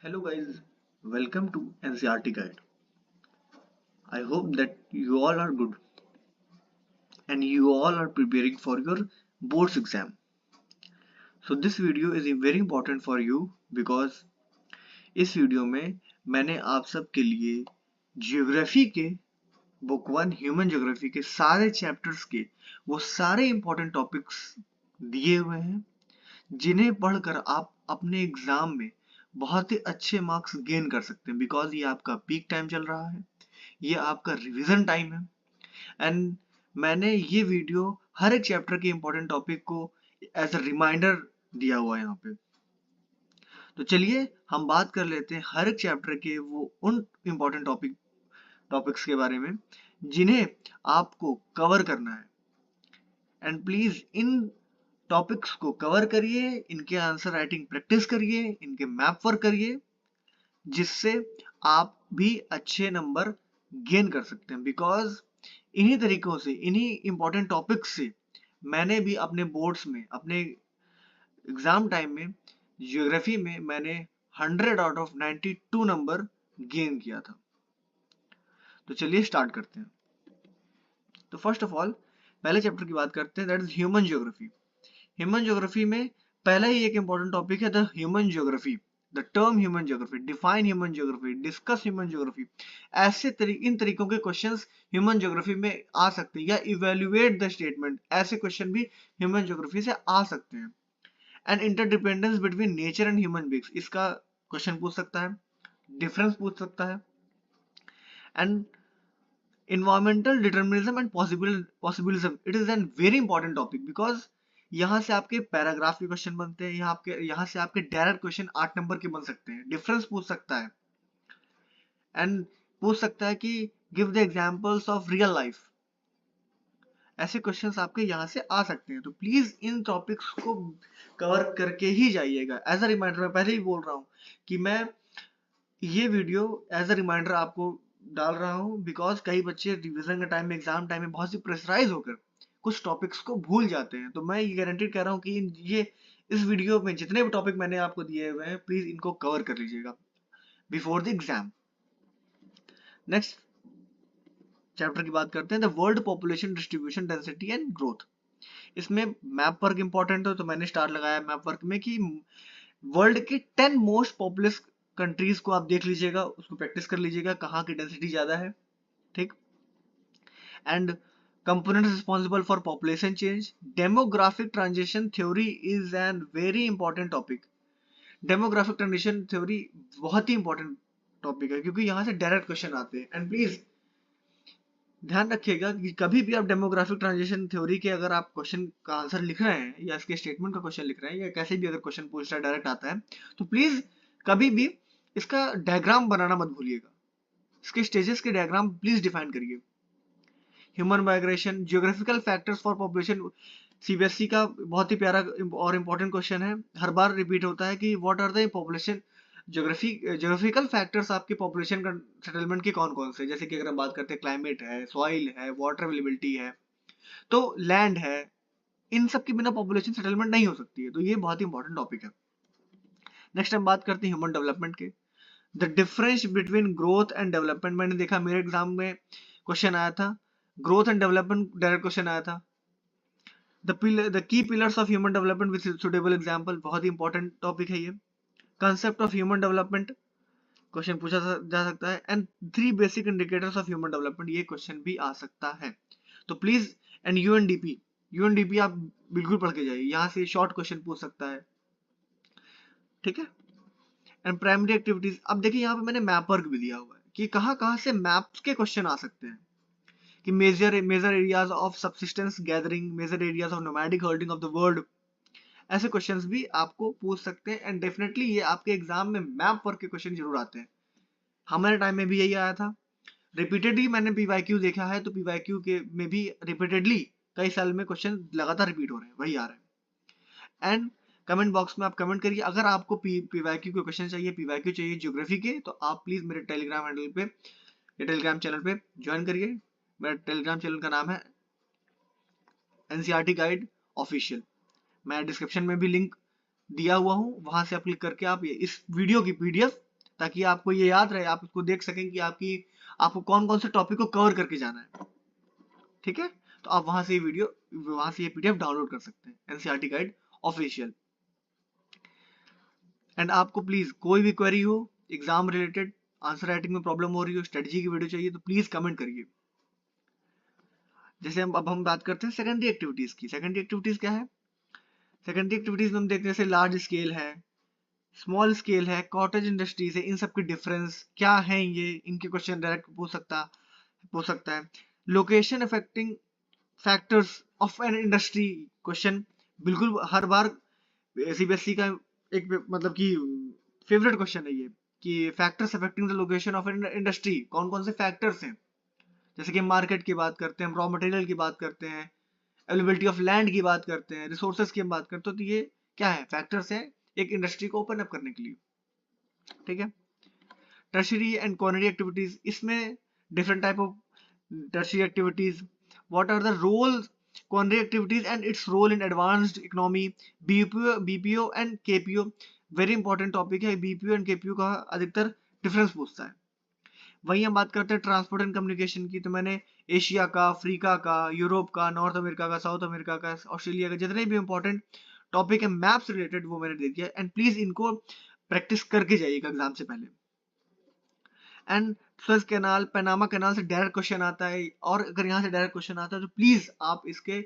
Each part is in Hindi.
Hello guys, welcome to NCRT Guide. I hope that you all are good and you all are preparing for your boards exam. So this video is very important for you because इस वीडियो में मैंने आप सबके लिए जियोग्राफी के बुक 1 ह्यूमन ज्योग्राफी के सारे चैप्टर्स के वो सारे इंपॉर्टेंट टॉपिक्स दिए हुए हैं जिन्हें पढ़कर आप अपने एग्जाम में बहुत ही अच्छे मार्क्स गेन कर सकते हैं बिकॉज ये आपका पीक टाइम चल रहा है, ये आपका रिवीजन टाइम है एंड मैंने ये वीडियो हर एक चैप्टर के इंपॉर्टेंट टॉपिक को एज अ रिमाइंडर दिया हुआ है यहाँ पे। तो चलिए हम बात कर लेते हैं हर एक चैप्टर के वो उन इंपॉर्टेंट टॉपिक्स के बारे में जिन्हें आपको कवर करना है एंड प्लीज इन टॉपिक्स को कवर करिए, इनके आंसर राइटिंग प्रैक्टिस करिए, इनके मैप वर्क करिए जिससे आप भी अच्छे नंबर गेन कर सकते हैं बिकॉज इन्हीं तरीकों से, इन्हीं इंपॉर्टेंट टॉपिक्स से मैंने भी अपने बोर्ड्स में, अपने एग्जाम टाइम में ज्योग्राफी में मैंने 100 आउट ऑफ 92 नंबर गेन किया था। तो चलिए स्टार्ट करते हैं। तो फर्स्ट ऑफ ऑल पहले चैप्टर की बात करते हैं, that is human geography. Human geography में पहला ही एक इंपॉर्टेंट टॉपिक है the human geography, the term human geography, define human geography, discuss human geography. इन तरीकों के क्वेश्चंस ह्यूमन ज्योग्राफी में आ सकते हैं या इवेल्युएट द स्टेटमेंट, ऐसे क्वेश्चन भी ह्यूमन ज्योग्राफी से आ सकते हैं। And interdependence between nature and human beings, इसका क्वेश्चन पूछ सकता है, डिफरेंस पूछ सकता है। And environmental determinism and possibilism, it is a very important topic because यहाँ से आपके पैराग्राफ के क्वेश्चन बनते हैं, यहाँ से आपके डायरेक्ट क्वेश्चन 8 नंबर के बन सकते हैं। डिफरेंस पूछ सकता है एंड पूछ सकता है कि give the examples of real life, ऐसे क्वेश्चंस आपके यहाँ से आ सकते हैं। तो प्लीज इन टॉपिक्स को कवर करके ही जाइएगा। एज अ रिमाइंडर, मैं पहले ही बोल रहा हूँ कि मैं ये वीडियो एज अ रिमाइंडर आपको डाल रहा हूँ बिकॉज कई बच्चे रिवीजन के टाइम में, एग्जाम टाइम में बहुत सी प्रेशराइज होकर कुछ टॉपिक्स को भूल जाते हैं। तो मैं ये गारंटीड कह रहा हूँ कि ये इस वीडियो में जितने भी टॉपिक मैंने आपको दिए हुए हैं प्लीज इनको कवर कर लीजिएगा before the exam. Next chapter की बात करते हैं, the world population distribution density and growth. इसमें मैप वर्क इंपॉर्टेंट है, तो मैंने स्टार लगाया मैप वर्क में कि वर्ल्ड के 10 मोस्ट पॉपुलस कंट्रीज को आप देख लीजिएगा, उसको प्रैक्टिस कर लीजिएगा कहाँ की डेंसिटी ज्यादा है, ठीक। And components responsible for population change, demographic transition theory is an very important topic। demographic transition theory बहुत ही important टॉपिक है क्योंकि यहाँ से डायरेक्ट क्वेश्चन आते हैं। एंड प्लीज ध्यान रखिएगा कि कभी भी आप डेमोग्राफिक ट्रांजिशन थ्योरी के अगर आप क्वेश्चन का आंसर लिख रहे हैं या इसके स्टेटमेंट का क्वेश्चन लिख रहे हैं या कैसे भी अगर क्वेश्चन पूछ रहा है डायरेक्ट आता है, तो प्लीज कभी भी इसका डायग्राम बनाना मत भूलिएगा, इसके स्टेजेस के डायग्राम प्लीज डिफाइन करिए। Human migration, geographical factors for population, CBSE का बहुत ही प्यारा और इंपॉर्टेंट क्वेश्चन है, हर बार रिपीट होता है कि what are the population geographical factors आपके पॉपुलेशन का सेटलमेंट के कौन कौन से, जैसे कि अगर हम बात करते हैं क्लाइमेट है, सॉइल है, वाटर अवेलेबिलिटी है, तो लैंड है, इन सब के बिना पॉपुलेशन सेटलमेंट नहीं हो सकती है। तो ये बहुत ही इंपॉर्टेंट टॉपिक है। नेक्स्ट हम बात करते हैं ह्यूमन डेवलपमेंट के, the difference between growth and development. मैंने देखा मेरे एग्जाम में क्वेश्चन आया था, growth and development direct question आया था। The key pillars of human development with suitable example, बहुत ही इंपॉर्टेंट टॉपिक है ये। Concept of human development question पूछा जा सकता है। And 3 basic indicators of human development, ये क्वेश्चन भी आ सकता है। तो प्लीज एंड यूएनडीपी आप बिल्कुल पढ़ के जाइए, यहाँ से शॉर्ट क्वेश्चन पूछ सकता है, ठीक है। एंड प्राइमरी एक्टिविटीज, अब देखिए यहाँ पे मैंने मैप वर्क भी दिया हुआ है कि कहाँ कहाँ से मैप्स के क्वेश्चन आ सकते हैं, कि major areas of subsistence gathering, major areas of nomadic herding of the world, ऐसे क्वेश्चंस भी आपको पूछ सकते हैं। एंड डेफिनेटली ये आपके एग्जाम में मैप वर्क के क्वेश्चन जरूर आते हैं, हमारे टाइम में भी यही आया था। रिपीटेडली मैंने पीवाईक्यू देखा है, तो पीवाईक्यू के में भी रिपीटेडली कई साल में क्वेश्चन लगातार रिपीट हो रहे हैं, वही आ रहे हैं। एंड कमेंट बॉक्स में आप कमेंट करिए, अगर आपको पीवाईक्यू के क्वेश्चन चाहिए, पीवाईक्यू चाहिए ज्योग्राफी के, तो आप प्लीज मेरे टेलीग्राम हैंडल पे या टेलीग्राम चैनल पे ज्वाइन करिए। मेरा टेलीग्राम चैनल का नाम है एनसीईआरटी गाइड ऑफिशियल, मैं डिस्क्रिप्शन में भी लिंक दिया हुआ हूँ, वहां से आप क्लिक करके आप इस वीडियो की पीडीएफ ताकि आपको ये याद रहे, आप उसको देख सकें कि आपको कौन कौन से टॉपिक को कवर करके जाना है। ठीक है, तो आप वहां से ये पीडीएफ डाउनलोड कर सकते हैं, एनसीईआरटी गाइड ऑफिशियल। एंड आपको प्लीज कोई भी क्वेरी हो एग्जाम रिलेटेड, आंसर राइटिंग में प्रॉब्लम हो रही हो, स्ट्रेटजी की वीडियो चाहिए, तो प्लीज कमेंट करिए। जैसे हम बात करते हैं सेकेंडरी एक्टिविटीज की। सेकेंडरी एक्टिविटीज क्या है? सेकेंडरी एक्टिविटीज में हम देखते हैं जैसे लार्ज स्केल है, स्मॉल स्केल है, कॉटेज इंडस्ट्रीज है, इन सब के डिफरेंस क्या है, ये इनके क्वेश्चन डायरेक्ट पूछ सकता है। Location affecting factors of an industry question, बिल्कुल हर बार सीबीएसई का एक मतलब कि फेवरेट क्वेश्चन है ये, कि factors affecting the location of an industry, कौन कौन से फैक्टर्स हैं। जैसे कि मार्केट की बात करते हैं, रॉ मटेरियल की बात करते हैं, अवेलेबिलिटी ऑफ लैंड की बात करते हैं, रिसोर्सेज की हम बात करते हैं, तो ये क्या है? फैक्टर्स हैं एक इंडस्ट्री को ओपन अप करने के लिए। ठीक है, टर्शियरी एंड क्वार्नरी एक्टिविटीज, इसमें different type of tertiary activities, what are the roles quaternary activities and its role in advanced economy, BPO and KPO, very important topic है। बीपीओ एंड केपीओ का अधिकतर डिफरेंस पूछता है। वहीं हम बात करते हैं ट्रांसपोर्ट एंड कम्युनिकेशन की, तो मैंने एशिया का, अफ्रीका का, यूरोप का, नॉर्थ अमेरिका का, साउथ अमेरिका का, ऑस्ट्रेलिया का, जितने भी इंपॉर्टेंट टॉपिक है मैप से रिलेटेड वो मैंने दे दिया। एंड प्लीज इनको प्रैक्टिस करके जाइएगा एग्जाम से पहले। And Suez canal, Panama canal से डायरेक्ट क्वेश्चन आता है, और अगर यहाँ से डायरेक्ट क्वेश्चन आता है तो प्लीज आप इसके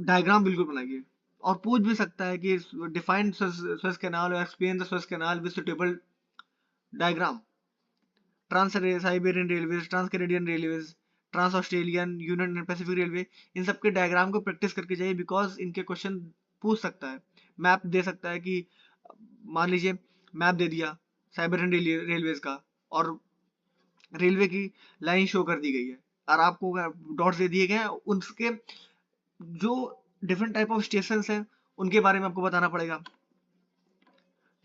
डायग्राम बिल्कुल बनाइए। और पूछ भी सकता है कि डिफाइन सुएज कैनाल और explain the Suez canal with suitable diagram. Trans Siberian railways, trans Canadian railways, trans Australian, union and Pacific railway, इन सब के डायग्राम को प्रैक्टिस करके जाइए, बिकॉज इनके क्वेश्चन पूछ सकता है। मैप दे सकता है कि मान लीजिए मैप दे दिया साइबेरियन रेलवेज का, और रेलवे की लाइन शो कर दी गई है, और आपको डॉट्स दे दिए गए हैं, उनके जो डिफरेंट टाइप ऑफ स्टेशन है उनके बारे में आपको बताना पड़ेगा।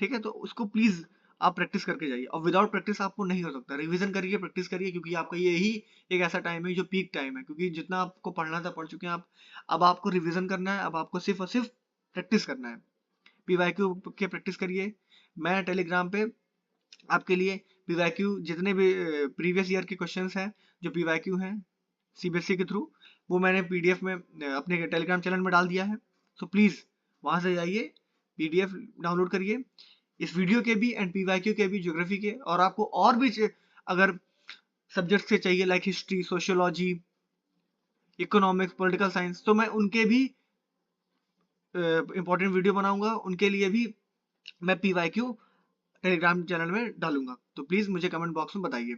ठीक है, तो उसको प्लीज आप प्रैक्टिस करके जाइए, और विदाउट प्रैक्टिस आपको नहीं हो सकता। रिवीजन करिए, प्रैक्टिस करिए, क्योंकि आपका यही एक ऐसा टाइम है जो पीक टाइम है, क्योंकि जितना आपको पढ़ना था पढ़ चुके हैं आप। अब आपको रिवीजन करना है, अब आपको सिर्फ और सिर्फ प्रैक्टिस करना है। पीवाईक्यू के प्रैक्टिस करिए। मैं टेलीग्राम पे आपके लिए पीवाईक्यू जितने भी प्रीवियस ईयर के क्वेश्चंस हैं जो पीवाईक्यू हैं सीबीएसई के थ्रू, वो मैंने पीडीएफ में अपने टेलीग्राम चैनल में डाल दिया है। तो प्लीज वहां से जाइए, पीडीएफ डाउनलोड करिए, इस वीडियो के भी एंड पीवाईक्यू के भी, ज्योग्राफी के, और आपको और भी अगर सब्जेक्ट से चाहिए like history, sociology, economics, political science, तो मैं उनके भी इंपॉर्टेंट वीडियो बनाऊंगा, उनके लिए भी मैं पीवाईक्यू टेलीग्राम चैनल में डालूंगा। तो प्लीज मुझे कमेंट बॉक्स में बताइए,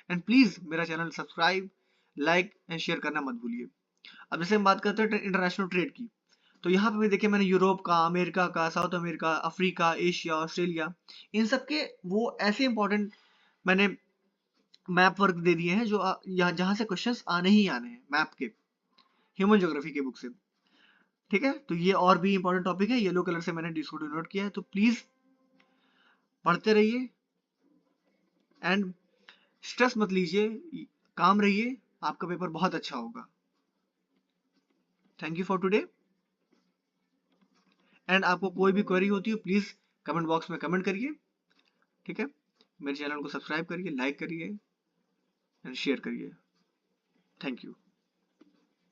एंड प्लीज मेरा channel subscribe, like and share करना मत भूलिए। अब जैसे हम बात करते हैं इंटरनेशनल ट्रेड की, तो यहाँ पे भी देखिए मैंने यूरोप का, अमेरिका का, South America, Africa, Asia, Australia, इन सब के वो ऐसे इंपॉर्टेंट मैंने मैप वर्क दे दिए हैं जो यहाँ जहाँ से क्वेश्चंस आने ही आने हैं मैप के, ह्यूमन ज्योग्राफी के बुक से। ठीक है, तो ये और भी इंपॉर्टेंट टॉपिक है, येलो कलर से मैंने इसको डिनोट किया है, तो प्लीज पढ़ते रहिए एंड स्ट्रेस मत लीजिए, काम रहिए, आपका पेपर बहुत अच्छा होगा। Thank you for today. And आपको कोई भी क्वेरी होती हो प्लीज कमेंट बॉक्स में कमेंट करिए। ठीक है, मेरे चैनल को सब्सक्राइब करिए, लाइक करिए एंड शेयर करिए। Thank you.